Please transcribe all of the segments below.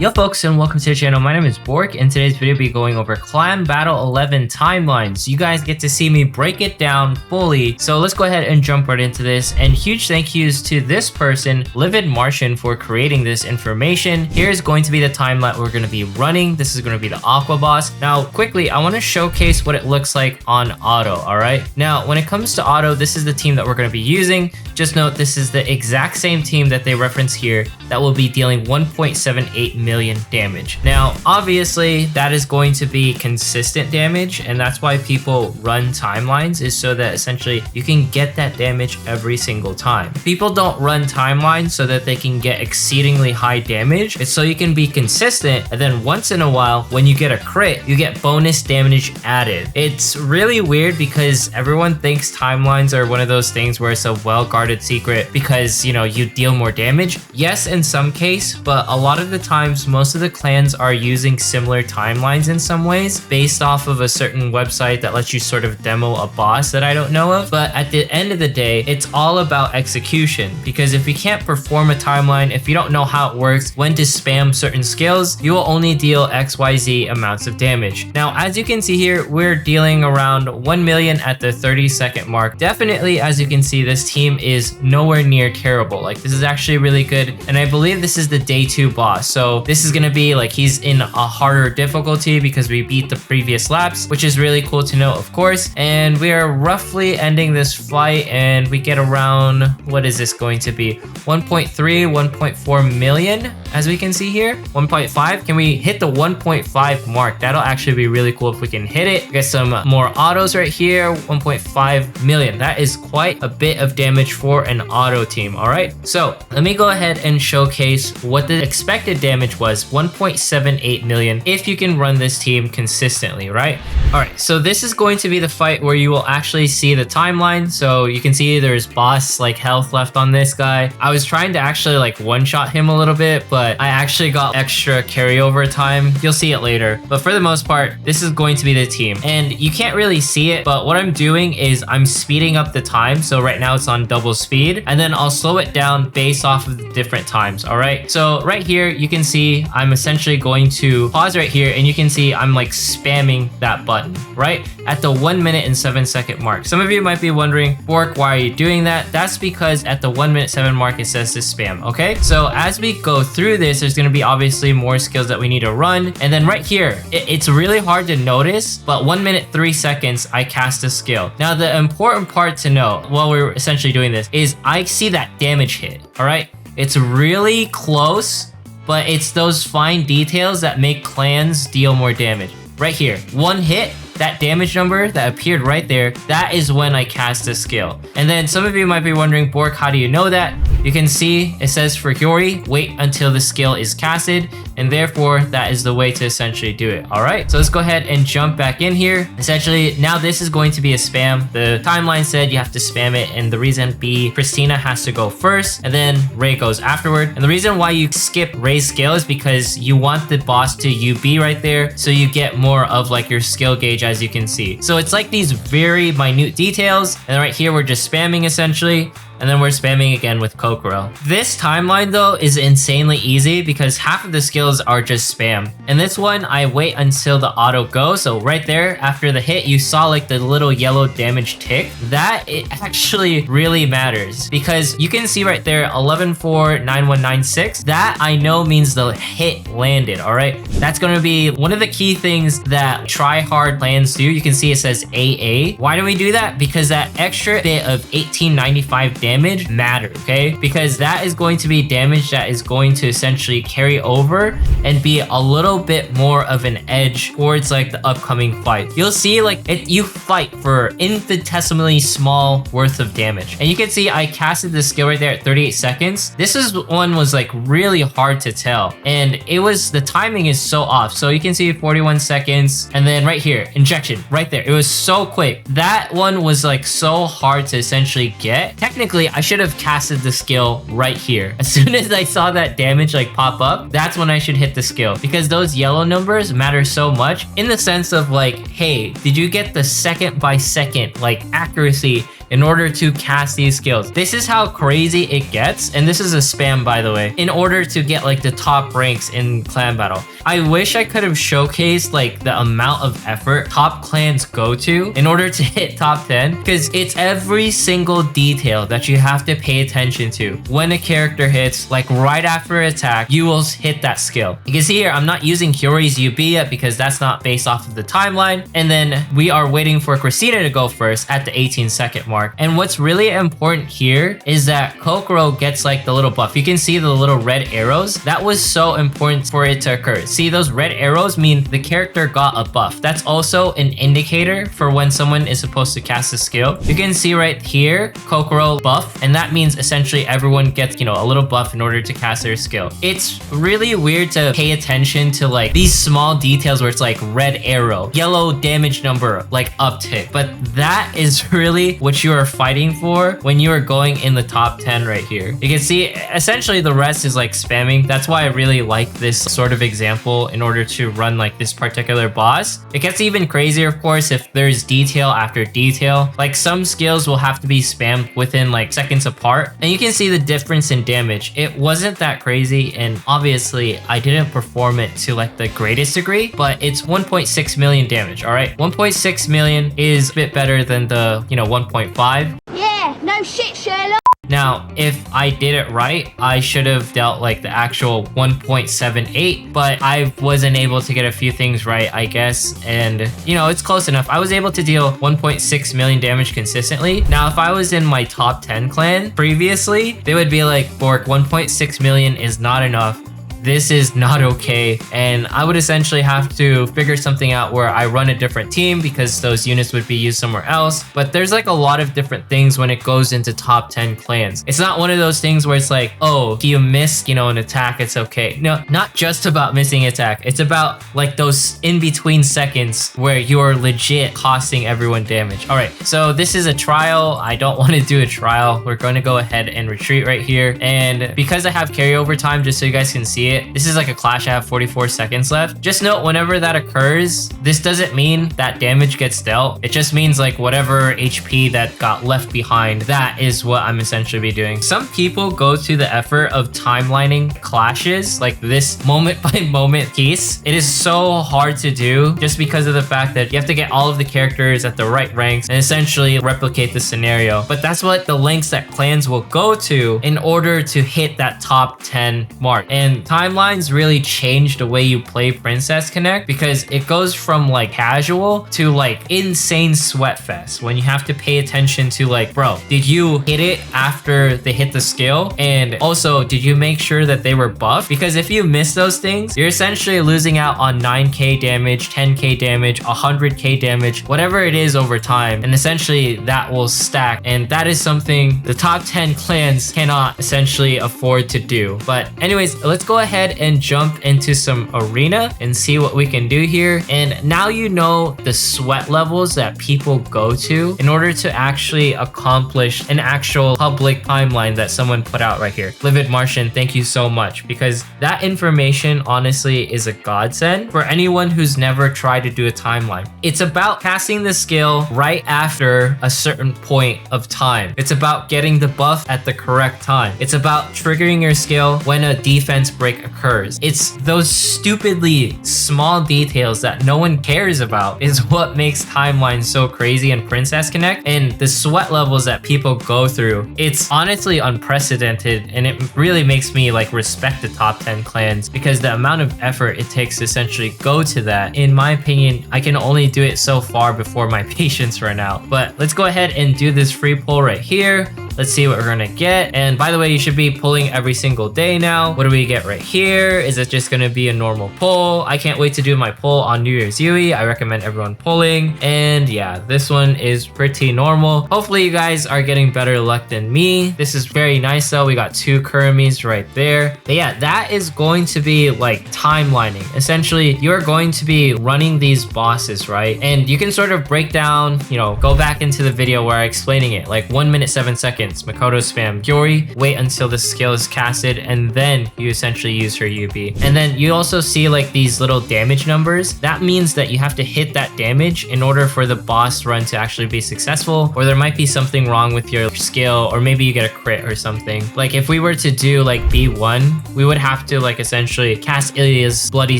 Yo folks, and welcome to the channel. My name is Bork. In today's video, we'll be going over Clan Battle 11 timelines. You guys get to see me break it down fully. So let's go ahead and jump right into this. And huge thank yous to this person, Livid Martian, for creating this information. Here's going to be the timeline we're going to be running. This is going to be the Aqua Boss. Now, quickly, I want to showcase what it looks like on auto, all right? Now, when it comes to auto, this is the team that we're going to be using. Just note, this is the exact same team that they reference here that will be dealing 1.78 million damage. Now, obviously, that is going to be consistent damage, and that's why people run timelines, is so that essentially you can get that damage every single time. People don't run timelines so that they can get exceedingly high damage. It's so you can be consistent, and then once in a while, when you get a crit, you get bonus damage added. It's really weird because everyone thinks timelines are one of those things where it's a well-guarded secret because, you know, you deal more damage. Yes, in some case, but a lot of the times, most of the clans are using similar timelines in some ways based off of a certain website that lets you sort of demo a boss that I don't know of. But at the end of the day, it's all about execution, because if you can't perform a timeline, if you don't know how it works, when to spam certain skills, you will only deal XYZ amounts of damage. Now, as you can see here, we're dealing around 1 million at the 30-second mark. Definitely, as you can see, this team is nowhere near terrible. Like, this is actually really good, and I believe this is the day 2 boss. So this is gonna be like, he's in a harder difficulty because we beat the previous laps, which is really cool to know, of course. And we are roughly ending this fight, and we get around, what is this going to be? 1.3, 1.4 million, as we can see here. 1.5. Can we hit the 1.5 mark? That'll actually be really cool if we can hit it. Get some more autos right here. 1.5 million. That is quite a bit of damage for an auto team. All right, so let me go ahead and showcase what the expected damage was. 1.78 million if you can run this team consistently, right? All right, so this is going to be the fight where you will actually see the timeline. So you can see there's boss like health left on this guy. I was trying to actually like one-shot him a little bit, but I actually got extra carryover time. You'll see it later. But for the most part, this is going to be the team. And you can't really see it, but what I'm doing is I'm speeding up the time. So right now it's on double speed, and then I'll slow it down based off of the different times, all right? So right here, you can see I'm essentially going to pause right here, and you can see I'm like spamming that button, right? At the 1 minute and 7 second mark. Some of you might be wondering, Bork, why are you doing that? That's because at the 1 minute 7 mark, it says to spam, okay? So as we go through this, there's gonna be obviously more skills that we need to run. And then right here, it's really hard to notice, but 1 minute 3 seconds, I cast a skill. Now, the important part to know while we're essentially doing this is I see that damage hit, all right? It's really close, but it's those fine details that make clans deal more damage. Right here, one hit, that damage number that appeared right there, that is when I cast a skill. And then some of you might be wondering, Bork, how do you know that? You can see it says for Yori, wait until the skill is casted, and therefore that is the way to essentially do it. All right, so let's go ahead and jump back in here. Essentially, now this is going to be a spam. The timeline said you have to spam it, and the reason be Christina has to go first, and then Ray goes afterward. And the reason why you skip Ray's skill is because you want the boss to UB right there, so you get more of like your skill gauge, as you can see. So it's like these very minute details, and right here we're just spamming essentially, and then we're spamming again with Kokoro. This timeline though is insanely easy because half of the skills are just spam. And this one, I wait until the auto goes. So right there, after the hit, you saw like the little yellow damage tick. That it actually really matters because you can see right there, 11-4-9196. That I know means the hit landed, all right? That's gonna be one of the key things that try-hard plans do. You can see it says AA. Why do we do that? Because that extra bit of 1895 damage matters, okay? Because that is going to be damage that is going to essentially carry over and be a little bit more of an edge towards like the upcoming fight. You'll see like you fight for infinitesimally small worth of damage. And you can see I casted the skill right there at 38 seconds. This one was like really hard to tell. And it was, the timing is so off. So you can see 41 seconds. And then right here, injection, right there. It was so quick. That one was like so hard to essentially get. Technically, I should have casted the skill right here. As soon as I saw that damage like pop up, that's when I should hit the skill, because those yellow numbers matter so much in the sense of like, hey, did you get the second by second like accuracy in order to cast these skills. This is how crazy it gets, and this is a spam, by the way, in order to get like the top ranks in clan battle. I wish I could have showcased like the amount of effort top clans go to in order to hit top 10, because it's every single detail that you have to pay attention to. When a character hits, like right after attack, you will hit that skill. You can see here, I'm not using Hyori's UB yet because that's not based off of the timeline. And then we are waiting for Christina to go first at the 18-second mark. And what's really important here is that Kokoro gets like the little buff. You can see the little red arrows. That was so important for it to occur. See, those red arrows mean the character got a buff. That's also an indicator for when someone is supposed to cast a skill. You can see right here, Kokoro buff, and that means essentially everyone gets, you know, a little buff in order to cast their skill. It's really weird to pay attention to like these small details where it's like red arrow, yellow damage number, like uptick, but that is really what you are fighting for when you are going in the top 10 right here. You can see essentially the rest is like spamming. That's why I really like this sort of example in order to run like this particular boss. It gets even crazier, of course, if there's detail after detail. Like some skills will have to be spammed within like seconds apart, and you can see the difference in damage. It wasn't that crazy, and obviously I didn't perform it to like the greatest degree, but it's 1.6 million damage. All right, 1.6 million is a bit better than the, you know, 1.5. Yeah, no shit, Sherlock. Now, if I did it right, I should have dealt like the actual 1.78, but I wasn't able to get a few things right, I guess. And, you know, it's close enough. I was able to deal 1.6 million damage consistently. Now, if I was in my top 10 clan previously, they would be like, Bork, 1.6 million is not enough. This is not okay, and I would essentially have to figure something out where I run a different team because those units would be used somewhere else. But there's like a lot of different things when it goes into top 10 clans. It's not one of those things where it's like, oh, you missed, you know, an attack, it's okay. No, not just about missing attack. It's about like those in between seconds where you're legit costing everyone damage. All right, so this is a trial. I don't want to do a trial. We're going to go ahead and retreat right here. And because I have carryover time, just so you guys can see it, this is like a clash. I have 44 seconds left. Just note, whenever that occurs, this doesn't mean that damage gets dealt. It just means like whatever HP that got left behind, that is what I'm essentially be doing. Some people go to the effort of timelining clashes, like this moment by moment piece. It is so hard to do just because of the fact that you have to get all of the characters at the right ranks and essentially replicate the scenario. But that's what the lengths that clans will go to in order to hit that top 10 mark. And timelines really change the way you play Princess Connect, because it goes from like casual to like insane sweat fest when you have to pay attention to like, bro, did you hit it after they hit the skill? And also, did you make sure that they were buffed? Because if you miss those things, you're essentially losing out on 9k damage, 10k damage, 100k damage, whatever it is over time. And essentially that will stack. And that is something the top 10 clans cannot essentially afford to do. But anyways, let's go ahead and jump into some arena and see what we can do here. And now you know the sweat levels that people go to in order to actually accomplish an actual public timeline that someone put out right here. Livid Martian, thank you so much, because that information honestly is a godsend for anyone who's never tried to do a timeline. It's about casting the skill right after a certain point of time. It's about getting the buff at the correct time. It's about triggering your skill when a defense break occurs. It's those stupidly small details that no one cares about is what makes timelines so crazy in Princess Connect, and the sweat levels that people go through. It's honestly unprecedented, and it really makes me like respect the top 10 clans, because the amount of effort it takes to essentially go to that, in my opinion, I can only do it so far before my patience run out. But let's go ahead and do this free pull right here. Let's see what we're gonna get. And by the way, you should be pulling every single day now. What do we get right here? Is it just gonna be a normal pull? I can't wait to do my pull on New Year's Yui. I recommend everyone pulling. And yeah, this one is pretty normal. Hopefully you guys are getting better luck than me. This is very nice though. We got 2 Kurimis right there. But yeah, that is going to be like timelining. Essentially, you're going to be running these bosses, right? And you can sort of break down, you know, go back into the video where I'm explaining it, like 1 minute, 7 seconds. seconds. Makoto spam Yuri, wait until the skill is casted, and then you essentially use her UB. And then you also see like these little damage numbers. That means that you have to hit that damage in order for the boss run to actually be successful, or there might be something wrong with your skill, or maybe you get a crit or something. Like if we were to do like B1, we would have to like essentially cast Ilya's Bloody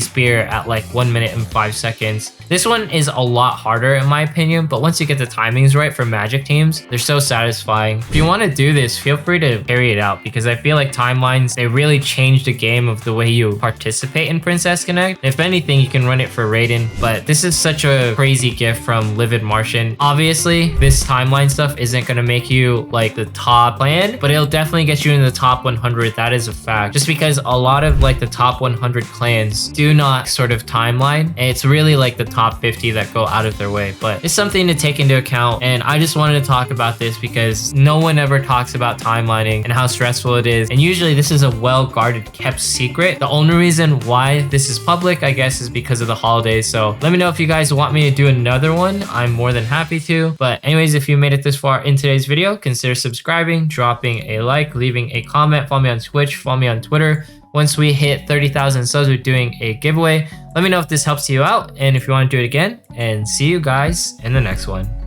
Spear at like 1 minute and 5 seconds. This one is a lot harder in my opinion, but once you get the timings right for magic teams, they're so satisfying. If you want to do this, feel free to carry it out, because I feel like timelines, they really change the game of the way you participate in Princess Connect. If anything, you can run it for Raiden, but this is such a crazy gift from Livid Martian. Obviously, this timeline stuff isn't going to make you like the top clan, but it'll definitely get you in the top 100. That is a fact, just because a lot of like the top 100 clans do not sort of timeline, and it's really like the top 50 that go out of their way. But it's something to take into account, and I just wanted to talk about this because no one ever talks about timelining and how stressful it is, and usually this is a well-guarded, kept secret. The only reason why this is public, I guess, is because of the holidays. So let me know if you guys want me to do another one. I'm more than happy to. But anyways, if you made it this far in today's video, consider subscribing, dropping a like, leaving a comment, follow me on Twitch, follow me on Twitter. Once we hit 30,000 subs, we're doing a giveaway. Let me know if this helps you out and if you want to do it again, and see you guys in the next one.